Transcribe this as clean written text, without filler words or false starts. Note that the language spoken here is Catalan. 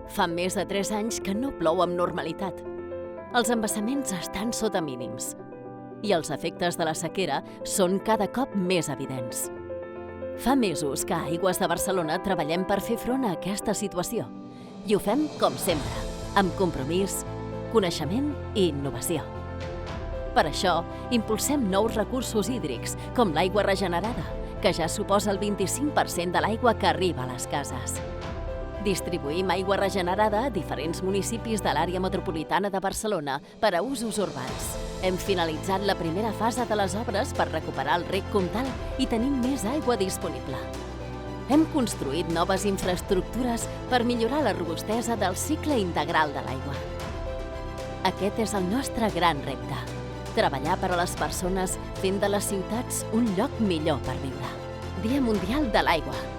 Fa més de 3 anys que no plou amb normalitat. Els embassaments estan sota mínims i els efectes de la sequera són cada cop més evidents. Fa mesos que a Aigües de Barcelona treballem per fer front a aquesta situació i ho fem, com sempre, amb compromís, coneixement i innovació. Per això, impulsem nous recursos hídrics, com l'aigua regenerada, que ja suposa el 25% de l'aigua que arriba a les cases. Distribuïm aigua regenerada a diferents municipis de l'àrea metropolitana de Barcelona per a usos urbans. Hem finalitzat la primera fase de les obres per recuperar el rec Comtal i tenim més aigua disponible. Hem construït noves infraestructures per millorar la robustesa del cicle integral de l'aigua. Aquest és el nostre gran repte: treballar per a les persones fent de les ciutats un lloc millor per viure. Dia Mundial de l'Aigua.